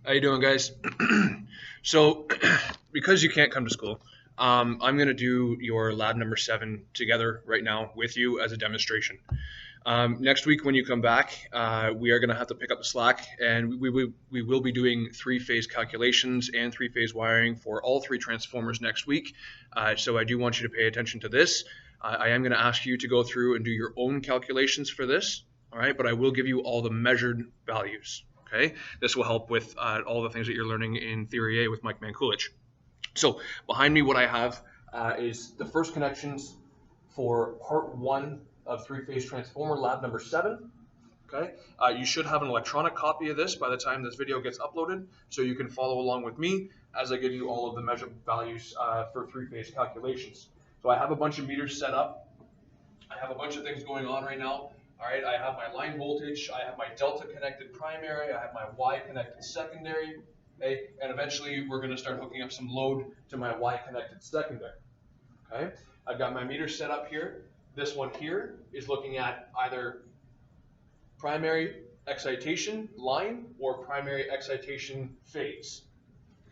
How you doing, guys? So, because you can't come to school, I'm going to do your lab number 7 together right now with you as a demonstration. Next week, when you come back, we are going to have to pick up the slack, and we will be doing three-phase calculations and three-phase wiring for all three transformers next week. So I do want you to pay attention to this. I am going to ask you to go through and do your own calculations for this, all right? But I will give you all the measured values. Okay, this will help with all the things that you're learning in Theory A with Mike Mankulich. So behind me, what I have is the first connections for part 1 of three-phase transformer lab number 7. Okay, you should have an electronic copy of this by the time this video gets uploaded, so you can follow along with me as I give you all of the measured values for three-phase calculations. So I have a bunch of meters set up. I have a bunch of things going on right now. All right, I have my line voltage, I have my delta connected primary, I have my Y connected secondary, okay, and eventually we're going to start hooking up some load to my Y connected secondary. Okay, I've got my meter set up here. This one here is looking at either primary excitation line or primary excitation phase.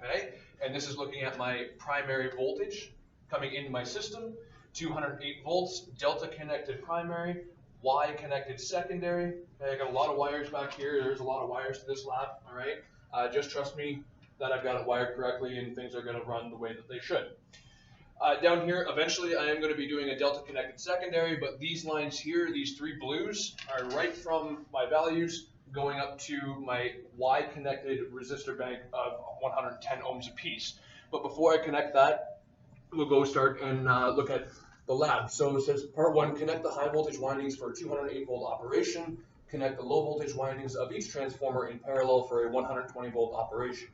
Okay, and this is looking at my primary voltage coming into my system, 208 volts, delta connected primary, Y connected secondary. Okay, I got a lot of wires back here. There's a lot of wires to this lab, all right? Just trust me that I've got it wired correctly and things are gonna run the way that they should. Down here, eventually I am gonna be doing a delta connected secondary, but these lines here, these three blues, are right from my values going up to my Y connected resistor bank of 110 ohms a piece. But before I connect that, we'll go start and look at the lab. So it says part 1, connect the high voltage windings for a 208 volt operation. Connect the low voltage windings of each transformer in parallel for a 120 volt operation.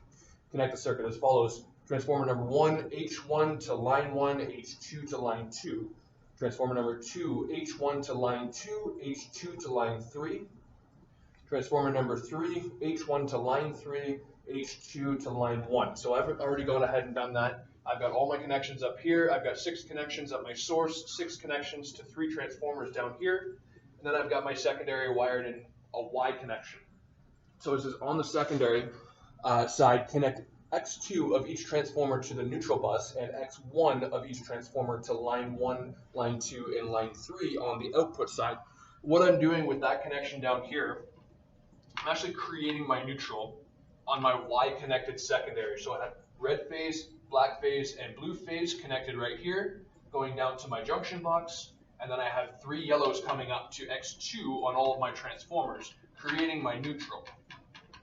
Connect the circuit as follows. Transformer number 1, H1 to line 1, H2 to line 2. Transformer number 2, H1 to line 2, H2 to line 3. Transformer number 3, H1 to line 3, H2 to line 1. So I've already gone ahead and done that. I've got all my connections up here. I've got 6 connections at my source, 6 connections to 3 transformers down here. And then I've got my secondary wired in a Y connection. So it says on the secondary side, connect X2 of each transformer to the neutral bus and X1 of each transformer to line 1, line 2, and line 3 on the output side. What I'm doing with that connection down here, I'm actually creating my neutral on my Y connected secondary. So I have red phase, black phase, and blue phase connected right here, going down to my junction box, and then I have 3 yellows coming up to X2 on all of my transformers, creating my neutral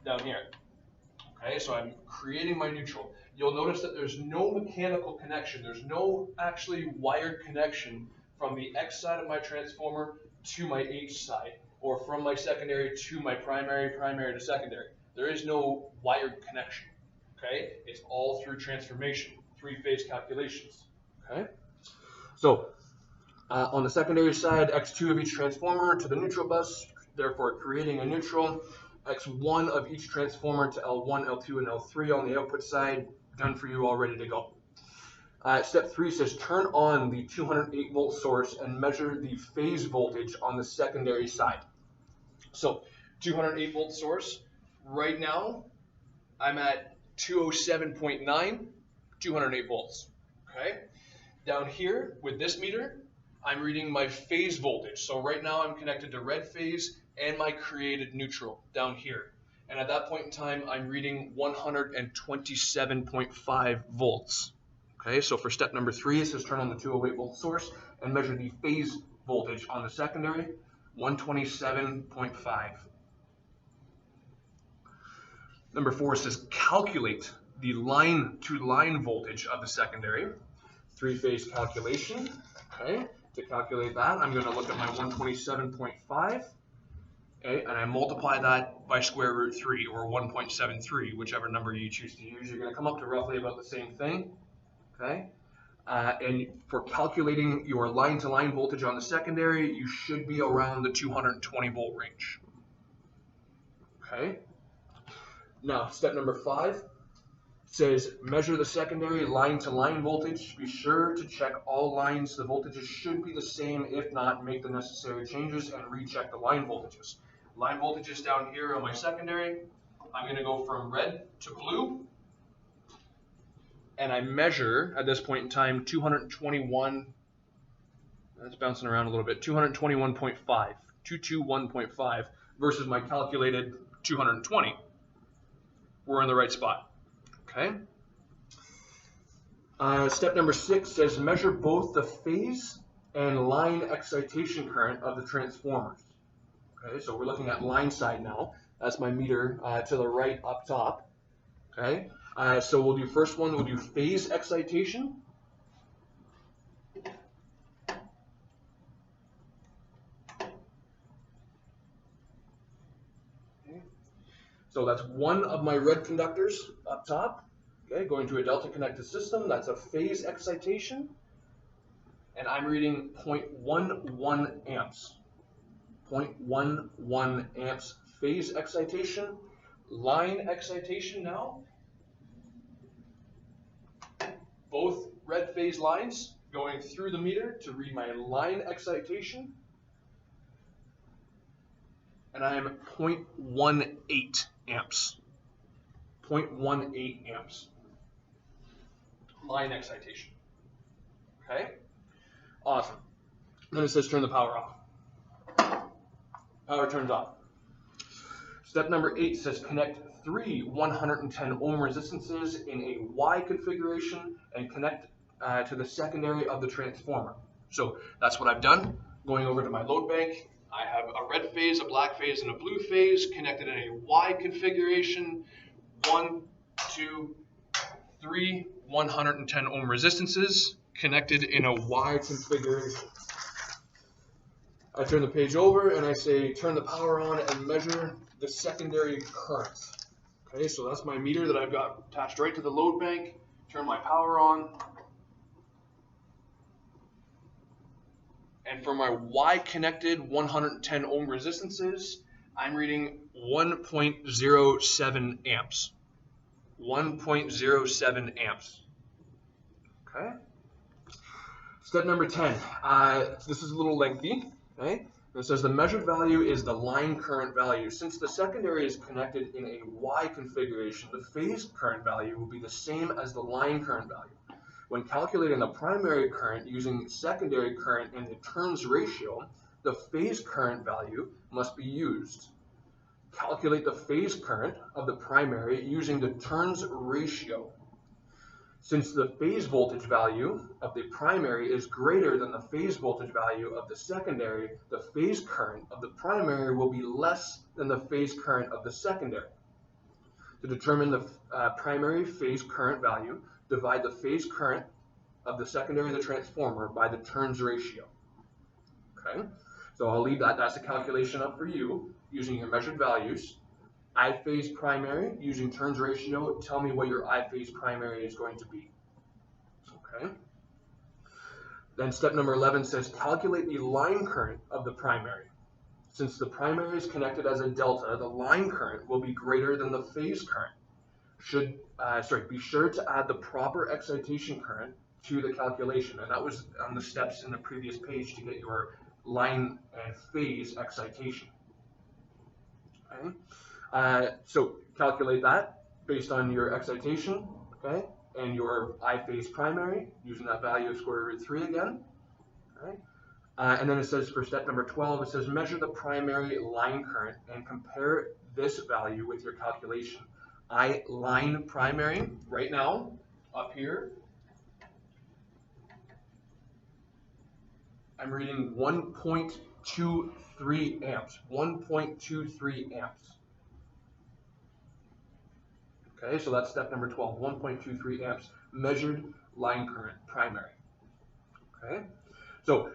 down here. Okay, so I'm creating my neutral. You'll notice that there's no mechanical connection. There's no actually wired connection from the X side of my transformer to my H side, or from my secondary to my primary, primary to secondary. There is no wired connection. Okay, it's all through transformation, 3-phase calculations. Okay, so on the secondary side, X2 of each transformer to the neutral bus, therefore creating a neutral. X1 of each transformer to L1, L2, and L3 on the output side, done for you, all ready to go. Step 3 says turn on the 208 volt source and measure the phase voltage on the secondary side. So 208 volt source, right now I'm at 207.9, 208 volts. Okay. Down here with this meter, I'm reading my phase voltage. So right now I'm connected to red phase and my created neutral down here. And at that point in time, I'm reading 127.5 volts. Okay, so for step number 3, it says turn on the 208 volt source and measure the phase voltage on the secondary, 127.5. Number 4 says calculate the line-to-line voltage of the secondary. 3-phase calculation. Okay, to calculate that, I'm going to look at my 127.5. Okay, and I multiply that by square root 3, or 1.73, whichever number you choose to use. You're going to come up to roughly about the same thing. Okay, and for calculating your line-to-line voltage on the secondary, you should be around the 220 volt range. Okay. Now, step number 5 says measure the secondary line-to-line voltage. Be sure to check all lines. The voltages should be the same. If not, make the necessary changes and recheck the line voltages. Line voltages down here on my secondary, I'm going to go from red to blue, and I measure, at this point in time, 221, that's bouncing around a little bit, 221.5, 221.5 versus my calculated 220. We're in the right spot, okay? Step number 6 says measure both the phase and line excitation current of the transformers. Okay, so we're looking at line side now. That's my meter to the right up top. Okay, so we'll do first one, we'll do phase excitation. Okay. So that's one of my red conductors up top. Okay, going to a delta connected system, that's a phase excitation. And I'm reading 0.11 amps. 0.11 amps phase excitation. Line excitation now. Both red phase lines going through the meter to read my line excitation. And I am 0.18 amps. 0.18 amps. Line excitation. Okay? Awesome. Then it says turn the power off. Power turns off. Step number 8 says connect 3 110 ohm resistances in a Y configuration and connect to the secondary of the transformer. So that's what I've done. Going over to my load bank, I have a red phase, a black phase, and a blue phase connected in a Y configuration. 1, 2, 3 110 ohm resistances connected in a Y configuration. I turn the page over and I say turn the power on and measure the secondary current. Okay, so that's my meter that I've got attached right to the load bank. Turn my power on. And for my Y connected 110 ohm resistances, I'm reading 1.07 amps. 1.07 amps. Okay. Step number 10. This is a little lengthy. Okay. It says the measured value is the line current value. Since the secondary is connected in a Y configuration, the phase current value will be the same as the line current value. When calculating the primary current using secondary current in the turns ratio, the phase current value must be used. Calculate the phase current of the primary using the turns ratio. Since the phase voltage value of the primary is greater than the phase voltage value of the secondary, the phase current of the primary will be less than the phase current of the secondary. To determine the primary phase current value, divide the phase current of the secondary of the transformer by the turns ratio. Okay, so I'll leave that. That's a calculation up for you using your measured values. I phase primary using turns ratio. Tell me what your I phase primary is going to be. Okay. Then step number 11 says calculate the line current of the primary. Since the primary is connected as a delta, the line current will be greater than the phase current. Be sure to add the proper excitation current to the calculation, and that was on the steps in the previous page to get your line and phase excitation. Okay. So calculate that based on your excitation, okay, and your I phase primary using that value of square root 3 again. Okay. And then it says for step number 12, it says measure the primary line current and compare this value with your calculation. I line primary right now up here. I'm reading 1.23 amps. 1.23 amps. Okay, so that's step number 12. 1.23 amps measured line current primary. Okay, so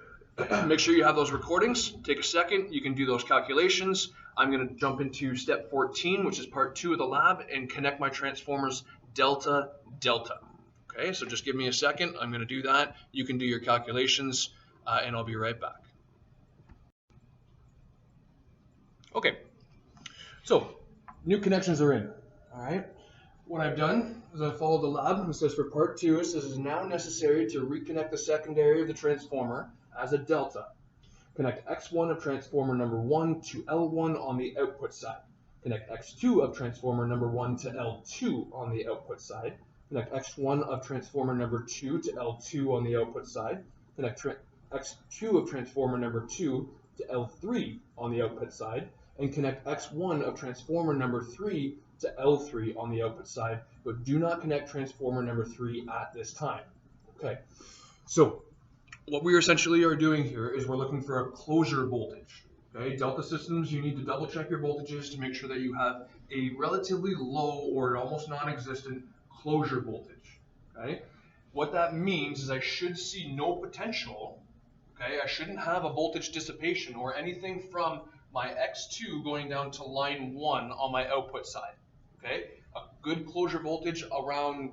make sure you have those recordings. Take a second. You can do those calculations. I'm going to jump into step 14, which is part 2 of the lab, and connect my transformers delta delta. Okay, so just give me a second. I'm going to do that. You can do your calculations, and I'll be right back. Okay, so new connections are in. All right. What I've done is I followed the lab. It says for part 2, it says it is now necessary to reconnect the secondary of the transformer as a delta. Connect X1 of transformer number 1 to L1 on the output side. Connect X2 of transformer number 1 to L2 on the output side. Connect X1 of transformer number 2 to L2 on the output side. Connect X2 of transformer number 2 to L3 on the output side. And connect X1 of transformer number 3 to L3 on the output side, but do not connect transformer number 3 at this time. Okay, so what we essentially are doing here is we're looking for a closure voltage. Okay, Delta systems, you need to double check your voltages to make sure that you have a relatively low or almost non-existent closure voltage. Okay, what that means is I should see no potential. Okay, I shouldn't have a voltage dissipation or anything from my X2 going down to line 1 on my output side. Okay, a good closure voltage around,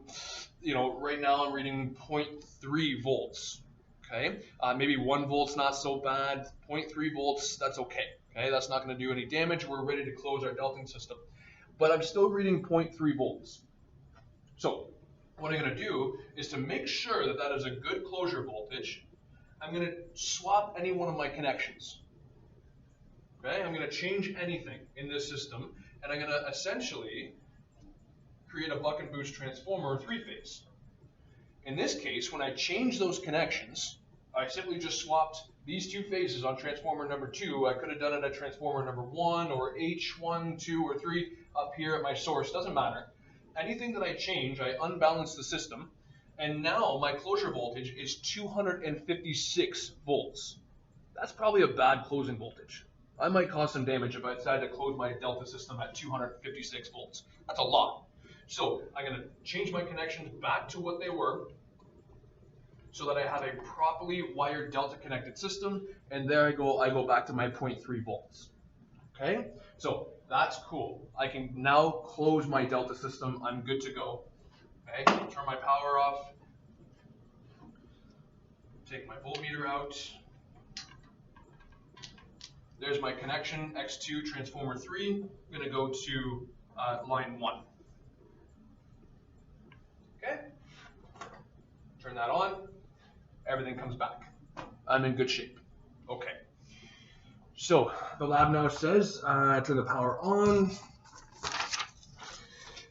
right now I'm reading 0.3 volts. Okay, maybe 1 volt's not so bad, 0.3 volts, that's okay. Okay, that's not going to do any damage. We're ready to close our delting system. But I'm still reading 0.3 volts. So what I'm going to do is to make sure that that is a good closure voltage, I'm going to swap any one of my connections. Okay, I'm going to change anything in this system, and I'm going to essentially create a buck and boost transformer 3-phase. In this case, when I change those connections, I simply just swapped these 2 phases on transformer number 2. I could have done it at transformer number 1 or H1, 2, or 3 up here at my source, doesn't matter. Anything that I change, I unbalance the system, and now my closure voltage is 256 volts. That's probably a bad closing voltage. I might cause some damage if I decide to close my delta system at 256 volts. That's a lot. So I'm going to change my connections back to what they were so that I have a properly wired delta connected system, and there I go back to my 0.3 volts. Okay, so that's cool. I can now close my delta system. I'm good to go. Okay, turn my power off, take my voltmeter out. There's my connection, X2 transformer 3. I'm going to go to line 1. Okay, turn that on, everything comes back. I'm in good shape. Okay, so the lab now says turn the power on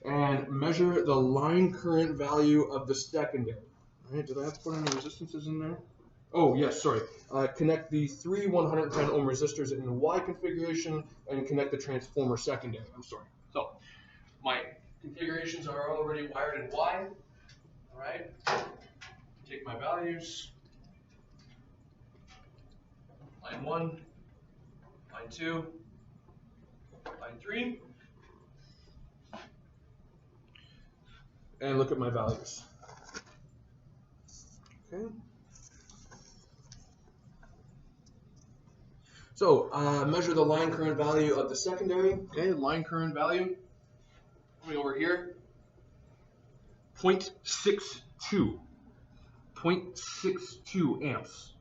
and measure the line current value of the secondary. All right, did I have to put any resistances in there? Oh, yes, sorry. Connect the 3 110 ohm resistors in the Y configuration and connect the transformer secondary. I'm sorry. So my configurations are already wired in Y. All right. Take my values. Line 1, line 2, line 3. And look at my values. Okay. So measure the line current value of the secondary. Okay, line current value. Coming over here. 0.62. 0.62 amps.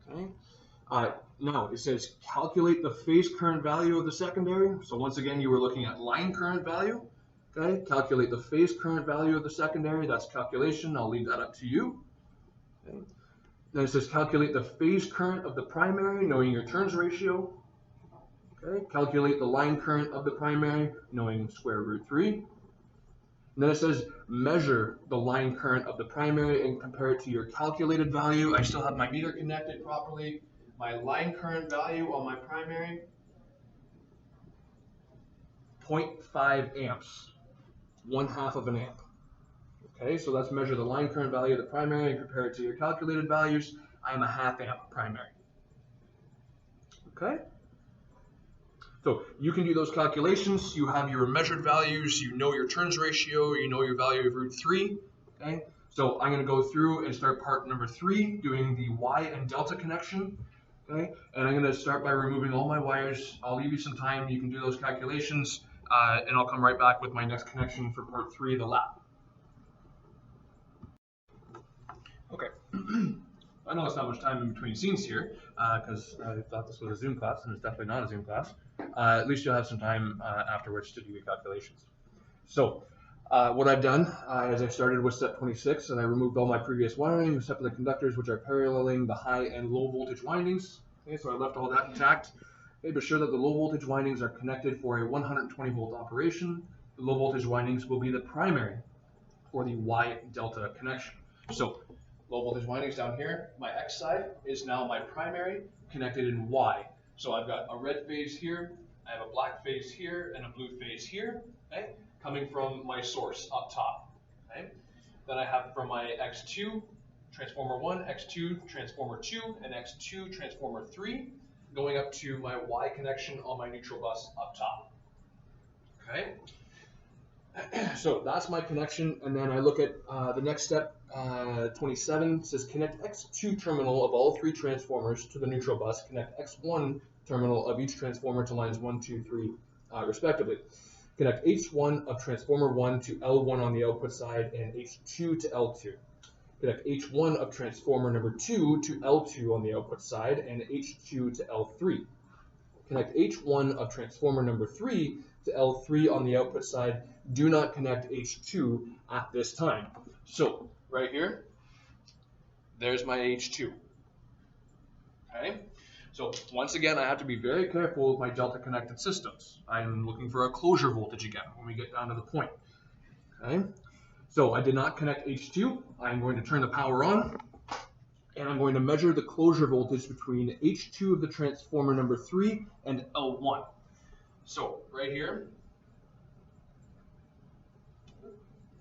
Okay. Now it says calculate the phase current value of the secondary. So once again, you were looking at line current value. Okay. Calculate the phase current value of the secondary. That's calculation. I'll leave that up to you. Okay. Then it says calculate the phase current of the primary, knowing your turns ratio. Okay. Calculate the line current of the primary, knowing square root 3. And then it says measure the line current of the primary and compare it to your calculated value. I still have my meter connected properly. My line current value on my primary, 0.5 amps, 1/2 of an amp. Okay, so let's measure the line current value of the primary and compare it to your calculated values. I am a 1/2 amp primary. Okay? So you can do those calculations. You have your measured values, you know your turns ratio, you know your value of root 3. Okay? So I'm going to go through and start part number 3, doing the Y and delta connection. Okay? And I'm going to start by removing all my wires. I'll leave you some time. You can do those calculations, and I'll come right back with my next connection for part 3 of the lab. Okay. I know it's not much time in between scenes here, because I thought this was a Zoom class, and it's definitely not a Zoom class. At least you'll have some time afterwards to do your calculations. So what I've done is I started with step 26, and I removed all my previous wiring, except for the conductors, which are paralleling the high and low voltage windings. Okay, so I left all that intact. Okay, be sure that the low voltage windings are connected for a 120 volt operation. The low voltage windings will be the primary for the Y delta connection. So low voltage windings down here, my X side is now my primary connected in Y. So I've got a red phase here, I have a black phase here, and a blue phase here, okay, coming from my source up top. Okay. Then I have from my X2, transformer 1, X2, transformer 2, and X2, transformer 3, going up to my Y connection on my neutral bus up top. Okay. So that's my connection, and then I look at the next step, 27, says connect X2 terminal of all 3 transformers to the neutral bus, connect X1 terminal of each transformer to lines 1, 2, 3, respectively. Connect H1 of transformer 1 to L1 on the output side and H2 to L2. Connect H1 of transformer number 2 to L2 on the output side and H2 to L3. Connect H1 of transformer number 3 to L3 on the output side. Do not connect H2 at this time. So right here, there's my H2. Okay. So once again, I have to be very careful with my delta connected systems. I'm looking for a closure voltage again when we get down to the point. Okay. So I did not connect H2. I'm going to turn the power on, and I'm going to measure the closure voltage between H2 of the transformer number 3 and L1. So right here,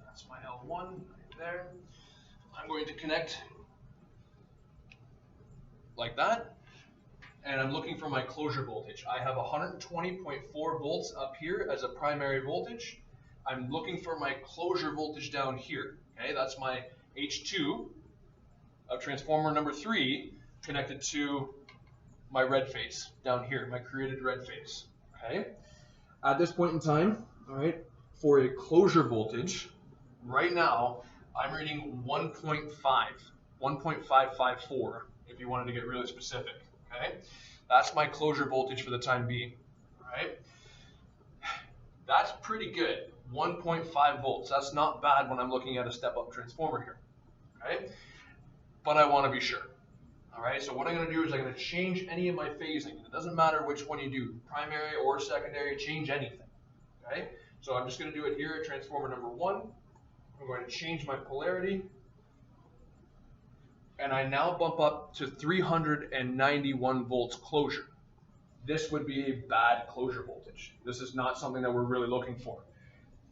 that's my L1 right there. I'm going to connect like that, and I'm looking for my closure voltage. I have 120.4 volts up here as a primary voltage. I'm looking for my closure voltage down here. Okay, that's my H2 of transformer number 3 connected to my red phase down here, my created red phase. Okay. At this point in time, all right, for a closure voltage, right now I'm reading 1.554 if you wanted to get really specific. Okay, that's my closure voltage for the time being. All right, that's pretty good. 1.5 volts. That's not bad when I'm looking at a step-up transformer here. Okay, but I want to be sure. All right, so what I'm going to do is I'm going to change any of my phasing. It doesn't matter which one you do, primary or secondary, change anything. Okay, so I'm just going to do it here at transformer number 1. I'm going to change my polarity, and I now bump up to 391 volts closure. This would be a bad closure voltage. This is not something that we're really looking for.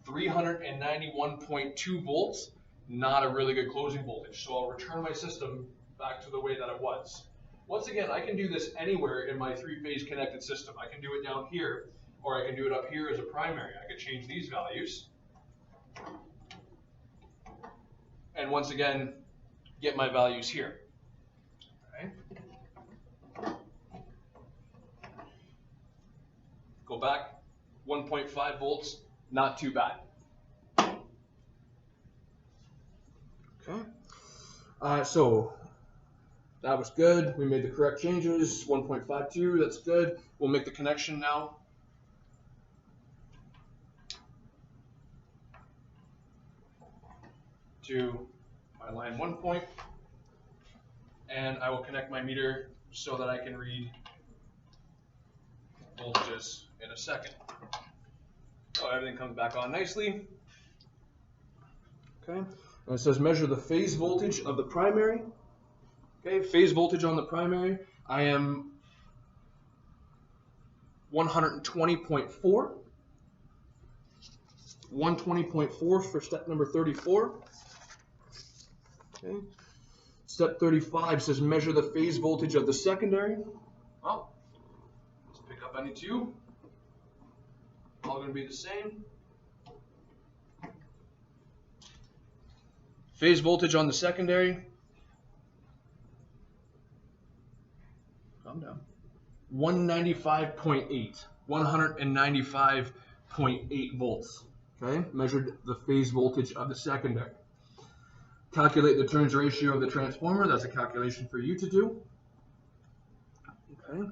391.2 volts, not a really good closing voltage. So I'll return my system back to the way that it was. Once again, I can do this anywhere in my 3-phase connected system. I can do it down here, or I can do it up here as a primary. I could change these values. And once again, get my values here. Okay. Go back, 1.5 volts, not too bad. Okay. So that was good. We made the correct changes. 1.52, that's good. We'll make the connection now. To my line 1 point, and I will connect my meter so that I can read voltages in a second. So everything comes back on nicely. Okay, and it says measure the phase voltage of the primary. Okay, phase voltage on the primary, I am 120.4. 120.4 for step number 34. Okay. Step 35 says measure the phase voltage of the secondary. Well, let's pick up any two. All going to be the same. Phase voltage on the secondary. Calm down. 195.8. 195.8 volts. Okay, measured the phase voltage of the secondary. Calculate the turns ratio of the transformer. That's a calculation for you to do. Okay.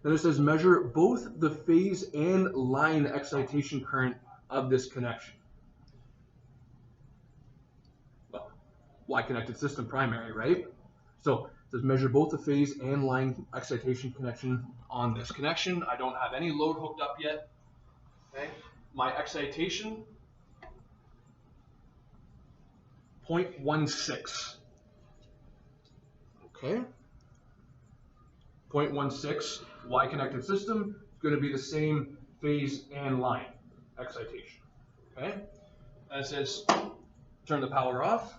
Then it says measure both the phase and line excitation current of this connection. Well, Y connected system primary, right? So says measure both the phase and line excitation connection on this connection. I don't have any load hooked up yet. Okay. My excitation, 0.16. Okay. 0.16, Y-connected system is going to be the same phase and line excitation. Okay. And it says turn the power off.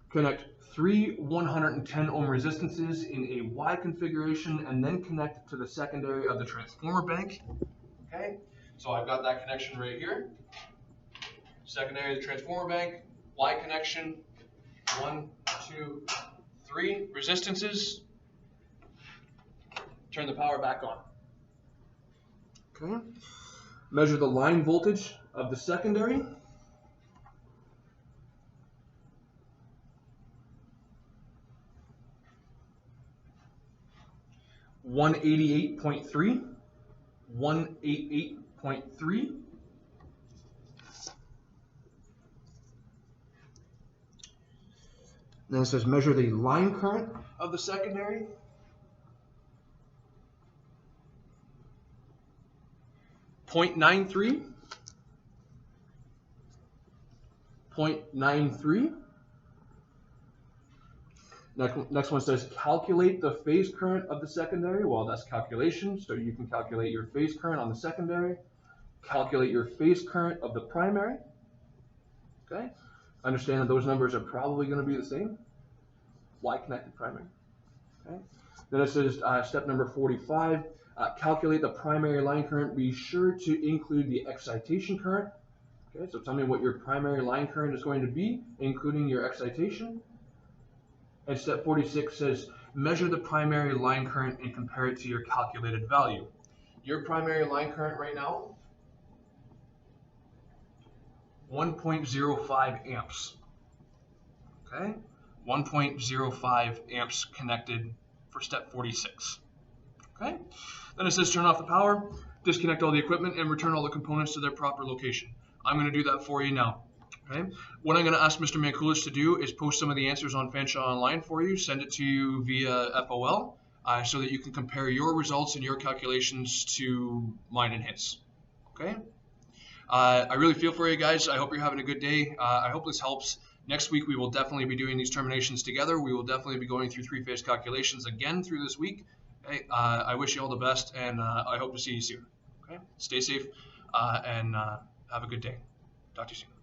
Connect 3 110 ohm resistances in a Y configuration and then connect to the secondary of the transformer bank. Okay, so I've got that connection right here. Secondary of the transformer bank, Y connection, 1, 2, 3 resistances. Turn the power back on. Okay, measure the line voltage of the secondary. 188.3, 188.3. Then it says measure the line current of the secondary. 0.93, 0.93. Next one says calculate the phase current of the secondary. Well, that's calculation, so you can calculate your phase current on the secondary. Calculate your phase current of the primary. Okay, understand that those numbers are probably going to be the same. Y-connected primary. Okay. Then it says step number 45, calculate the primary line current. Be sure to include the excitation current. Okay, so tell me what your primary line current is going to be, including your excitation. And step 46 says, measure the primary line current and compare it to your calculated value. Your primary line current right now, 1.05 amps. Okay, 1.05 amps connected for step 46. Okay, then it says turn off the power, disconnect all the equipment, and return all the components to their proper location. I'm going to do that for you now. Okay. What I'm going to ask Mr. Mankulis to do is post some of the answers on Fanshawe Online for you, send it to you via FOL, so that you can compare your results and your calculations to mine and his. Okay. I really feel for you guys. I hope you're having a good day. I hope this helps. Next week we will definitely be doing these terminations together. We will definitely be going through three-phase calculations again through this week. Okay. I wish you all the best, and I hope to see you soon. Okay. Stay safe and have a good day. Talk to you soon.